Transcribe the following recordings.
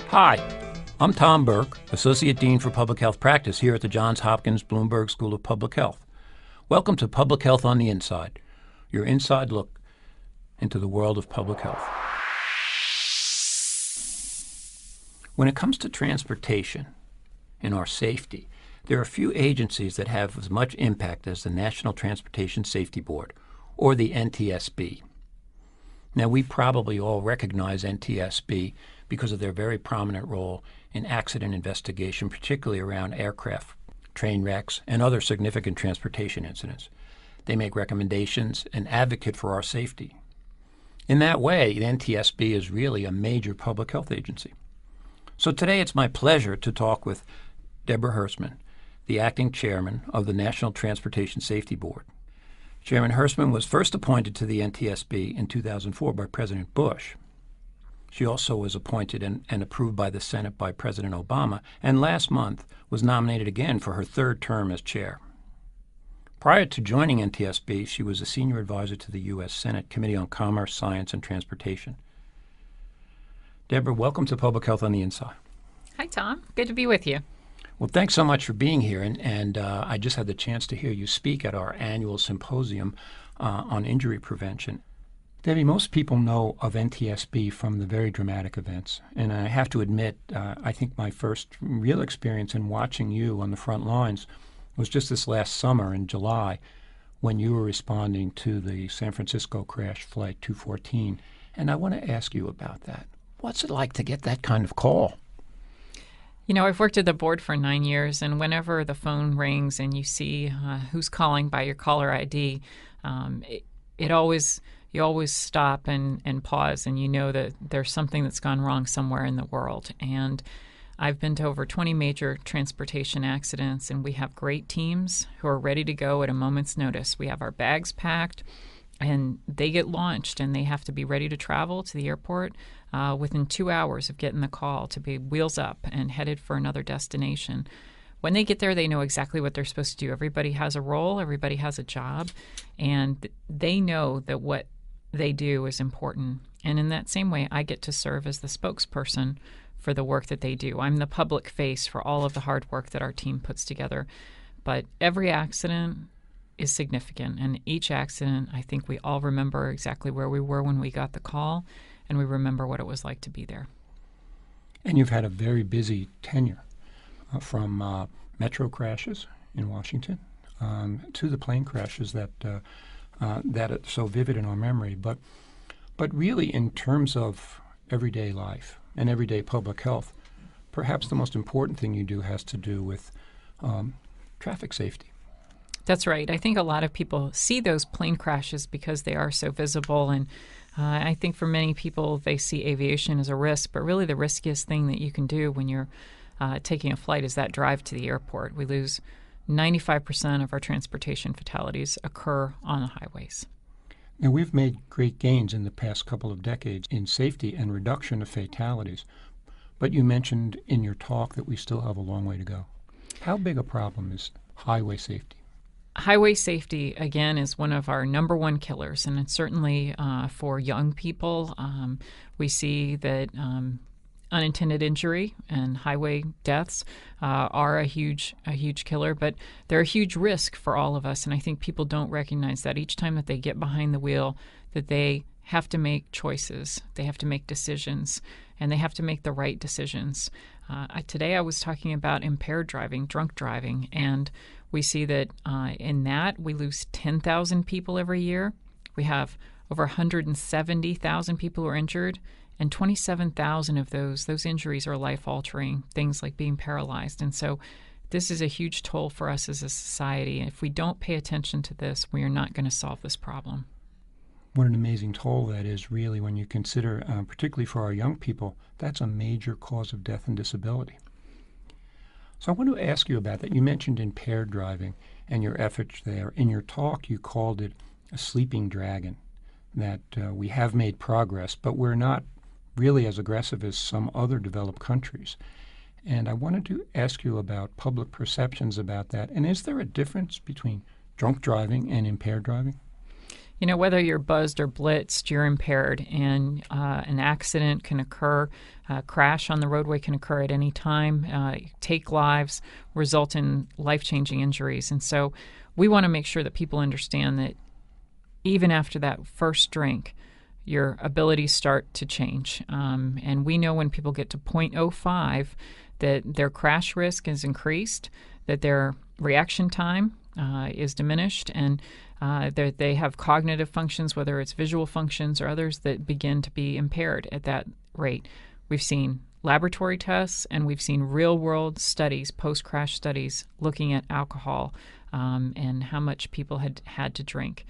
Hi, I'm Tom Burke, Associate Dean for Public Health Practice here at the Johns Hopkins Bloomberg School of Public Health. Welcome to Public Health on the Inside, your inside look into the world of public health. When it comes to transportation and our safety, there are few agencies that have as much impact as the National Transportation Safety Board, or the NTSB. Now, we probably all recognize NTSB because of their very prominent role in accident investigation, particularly around aircraft, train wrecks, and other significant transportation incidents. They make recommendations and advocate for our safety. In that way, the NTSB is really a major public health agency. So today it's my pleasure to talk with Deborah Hersman, the acting chairman of the National Transportation Safety Board. Chairman Hersman was first appointed to the NTSB in 2004 by President Bush. She also was appointed and approved by the Senate by President Obama, and last month was nominated again for her third term as chair. Prior to joining NTSB, she was a senior advisor to the U.S. Senate Committee on Commerce, Science, and Transportation. Deborah, welcome to Public Health on the Inside. Hi, Tom. Good to be with you. Well, thanks so much for being here, and I just had the chance to hear you speak at our annual symposium on injury prevention. Debbie, most people know of NTSB from the very dramatic events, and I have to admit, I think my first real experience in watching you on the front lines was just this last summer in July when you were responding to the San Francisco crash Flight 214, and I want to ask you about that. What's it like to get that kind of call? You know, I've worked at the board for 9 years, and whenever the phone rings and you see who's calling by your caller ID, you always stop and pause, and you know that there's something that's gone wrong somewhere in the world. And I've been to over 20 major transportation accidents, and we have great teams who are ready to go at a moment's notice. We have our bags packed, and they get launched, and they have to be ready to travel to the airport within 2 hours of getting the call to be wheels up and headed for another destination. When they get there, they know exactly what they're supposed to do. Everybody has a role, everybody has a job, and they know that what they do is important. And in that same way, I get to serve as the spokesperson for the work that they do. I'm the public face for all of the hard work that our team puts together. But every accident is significant, and each accident, I think we all remember exactly where we were when we got the call, and we remember what it was like to be there. And you've had a very busy tenure from metro crashes in Washington to the plane crashes that are so vivid in our memory. But really, in terms of everyday life and everyday public health, perhaps the most important thing you do has to do with traffic safety. That's right. I think a lot of people see those plane crashes because they are so visible, and I think for many people they see aviation as a risk, but really the riskiest thing that you can do when you're taking a flight is that drive to the airport. We lose 95% of our transportation fatalities occur on the highways. Now, we've made great gains in the past couple of decades in safety and reduction of fatalities, but you mentioned in your talk that we still have a long way to go. How big a problem is highway safety? Highway safety, again, is one of our number one killers, and it's certainly for young people. We see that unintended injury and highway deaths are a huge killer, but they're a huge risk for all of us, and I think people don't recognize that each time that they get behind the wheel, that they have to make choices, they have to make decisions, and they have to make the right decisions. Today I was talking about impaired driving, drunk driving, and we see that in that we lose 10,000 people every year. We have over 170,000 people who are injured, and 27,000 of those injuries are life-altering, things like being paralyzed. And so this is a huge toll for us as a society. If we don't pay attention to this, we are not going to solve this problem. What an amazing toll that is, really, when you consider, particularly for our young people, that's a major cause of death and disability. So I want to ask you about that. You mentioned impaired driving and your efforts there. In your talk, you called it a sleeping dragon, that we have made progress, but we're not really as aggressive as some other developed countries. And I wanted to ask you about public perceptions about that. And is there a difference between drunk driving and impaired driving? Whether you're buzzed or blitzed, you're impaired, and an accident can occur. A crash on the roadway can occur at any time, take lives, result in life-changing injuries. And so we want to make sure that people understand that even after that first drink, your abilities start to change. And we know when people get to 0.05 that their crash risk is increased, that their reaction time is diminished, and they have cognitive functions, whether it's visual functions or others, that begin to be impaired at that rate. We've seen laboratory tests and we've seen real-world studies, post-crash studies, looking at alcohol and how much people had to drink.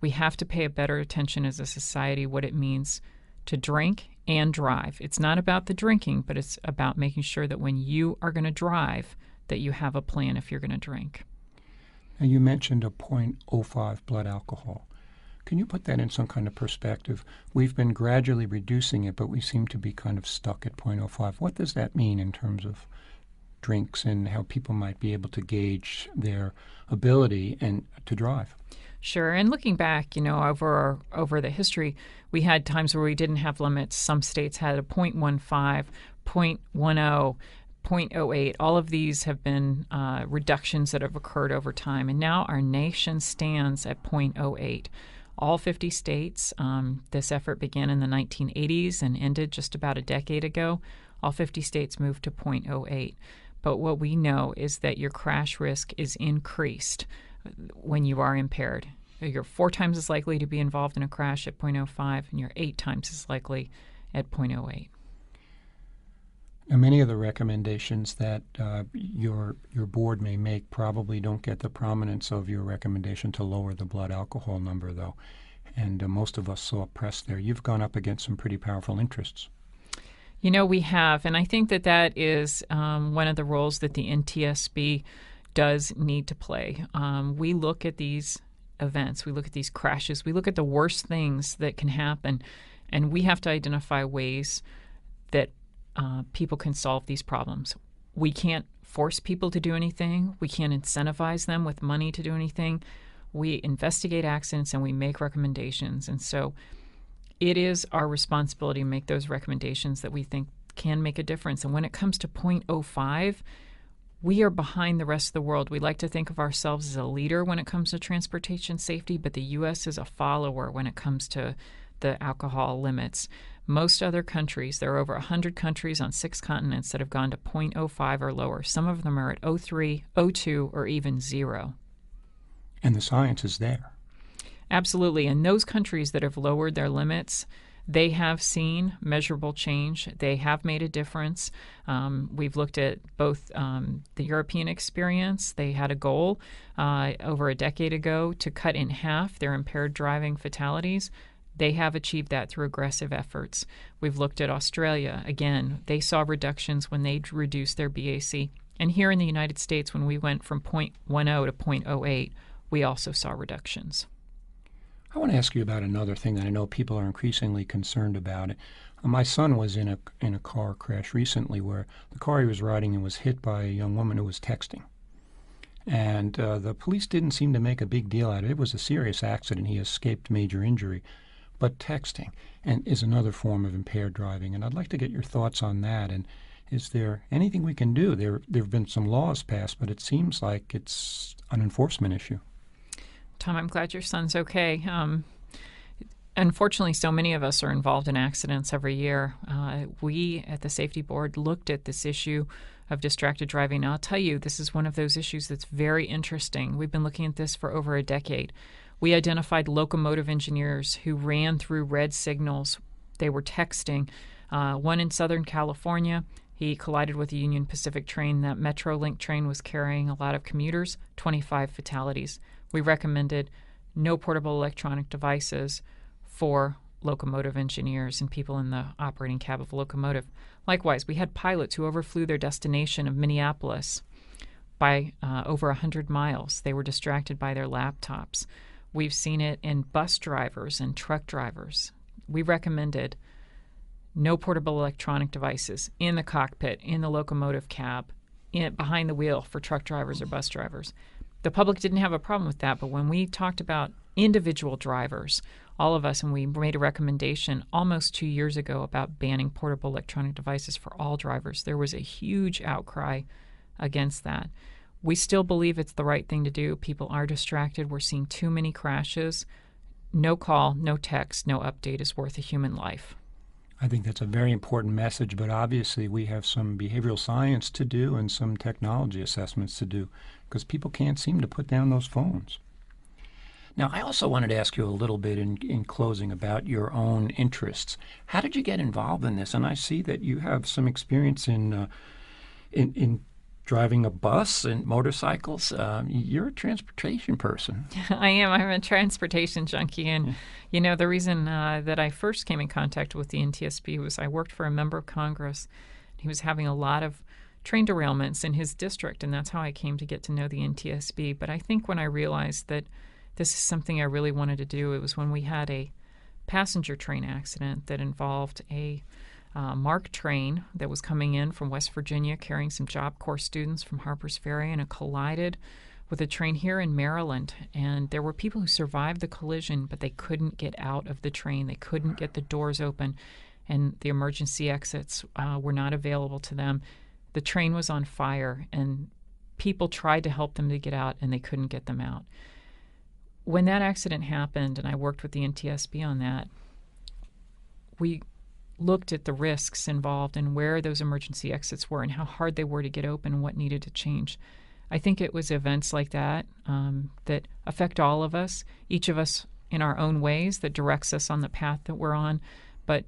We have to pay a better attention as a society what it means to drink and drive. It's not about the drinking, but it's about making sure that when you are going to drive, that you have a plan if you're going to drink. Now, you mentioned a 0.05 blood alcohol. Can you put that in some kind of perspective? We've been gradually reducing it, but we seem to be kind of stuck at 0.05. What does that mean in terms of drinks and how people might be able to gauge their ability and to drive? Sure. And looking back, over the history, we had times where we didn't have limits. Some states had a 0.15, 0.10, 0.08. All of these have been reductions that have occurred over time. And now our nation stands at 0.08. All 50 states, this effort began in the 1980s and ended just about a decade ago. All 50 states moved to 0.08. But what we know is that your crash risk is increased when you are impaired. You're 4 times as likely to be involved in a crash at 0.05, and you're 8 times as likely at 0.08. Now, many of the recommendations that your board may make probably don't get the prominence of your recommendation to lower the blood alcohol number, though. And most of us saw press there. You've gone up against some pretty powerful interests. We have, and I think that is one of the roles that the NTSB does need to play. We look at these events, we look at these crashes, we look at the worst things that can happen, and we have to identify ways that people can solve these problems. We can't force people to do anything. We can't incentivize them with money to do anything. We investigate accidents and we make recommendations. And so it is our responsibility to make those recommendations that we think can make a difference. And when it comes to 0.05, we are behind the rest of the world. We like to think of ourselves as a leader when it comes to transportation safety, but the U.S. is a follower when it comes to the alcohol limits. Most other countries, there are over 100 countries on 6 continents that have gone to 0.05 or lower. Some of them are at 0.3, 0.2, or even 0. And the science is there. Absolutely. And those countries that have lowered their limits, they have seen measurable change. They have made a difference. We've looked at both the European experience. They had a goal over a decade ago to cut in half their impaired driving fatalities. They have achieved that through aggressive efforts. We've looked at Australia. Again, they saw reductions when they reduced their BAC. And here in the United States, when we went from 0.10 to 0.08, we also saw reductions. I want to ask you about another thing that I know people are increasingly concerned about. My son was in a car crash recently where the car he was riding in was hit by a young woman who was texting. And the police didn't seem to make a big deal out of it. It was a serious accident. He escaped major injury. But texting is another form of impaired driving. And I'd like to get your thoughts on that. And is there anything we can do? There have been some laws passed, but it seems like it's an enforcement issue. Tom, I'm glad your son's okay. Unfortunately, so many of us are involved in accidents every year. We at the Safety Board looked at this issue of distracted driving. I'll tell you, this is one of those issues that's very interesting. We've been looking at this for over a decade. We identified locomotive engineers who ran through red signals. They were texting. One in Southern California, he collided with a Union Pacific train. That Metrolink train was carrying a lot of commuters, 25 fatalities. We recommended no portable electronic devices for locomotive engineers and people in the operating cab of a locomotive. Likewise, we had pilots who overflew their destination of Minneapolis by over 100 miles. They were distracted by their laptops. We've seen it in bus drivers and truck drivers. We recommended no portable electronic devices in the cockpit, in the locomotive cab, behind the wheel for truck drivers or bus drivers. The public didn't have a problem with that, but when we talked about individual drivers, all of us, and we made a recommendation almost 2 years ago about banning portable electronic devices for all drivers. There was a huge outcry against that. We still believe it's the right thing to do. People are distracted. We're seeing too many crashes. No call, no text, no update is worth a human life. I think that's a very important message, but obviously we have some behavioral science to do and some technology assessments to do because people can't seem to put down those phones. Now, I also wanted to ask you a little bit in closing about your own interests. How did you get involved in this? And I see that you have some experience in driving a bus and motorcycles. You're a transportation person. I am. I'm a transportation junkie. And, the reason that I first came in contact with the NTSB was I worked for a member of Congress. He was having a lot of train derailments in his district, and that's how I came to get to know the NTSB. But I think when I realized that this is something I really wanted to do, it was when we had a passenger train accident that involved a MARC train that was coming in from West Virginia carrying some Job Corps students from Harpers Ferry, and it collided with a train here in Maryland. And there were people who survived the collision, but they couldn't get out of the train. They couldn't get the doors open, and the emergency exits were not available to them. The train was on fire, and people tried to help them to get out, and they couldn't get them out. When that accident happened, and I worked with the NTSB on that, we looked at the risks involved and where those emergency exits were and how hard they were to get open and what needed to change. I think it was events like that that affect all of us, each of us in our own ways, that directs us on the path that we're on. But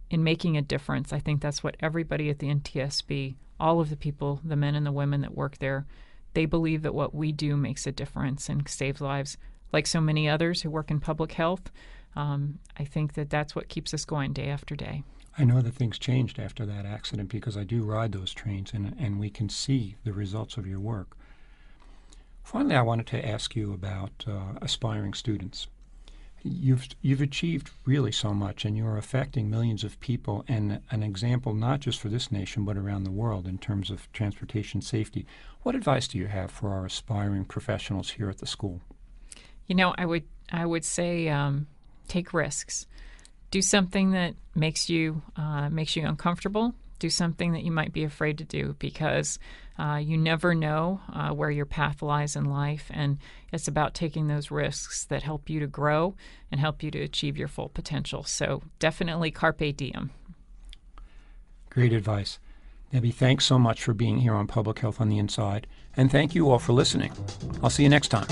in making a difference, I think that's what everybody at the NTSB, all of the people, the men and the women that work there, they believe that what we do makes a difference and saves lives. Like so many others who work in public health, I think that that's what keeps us going day after day. I know that things changed after that accident because I do ride those trains, and we can see the results of your work. Finally, I wanted to ask you about aspiring students. You've achieved really so much, and you're affecting millions of people, and an example not just for this nation but around the world in terms of transportation safety. What advice do you have for our aspiring professionals here at the school? I would say take risks. Do something that makes you uncomfortable. Do something that you might be afraid to do, because you never know where your path lies in life, and it's about taking those risks that help you to grow and help you to achieve your full potential. So definitely carpe diem. Great advice. Debbie, thanks so much for being here on Public Health on the Inside, and thank you all for listening. I'll see you next time.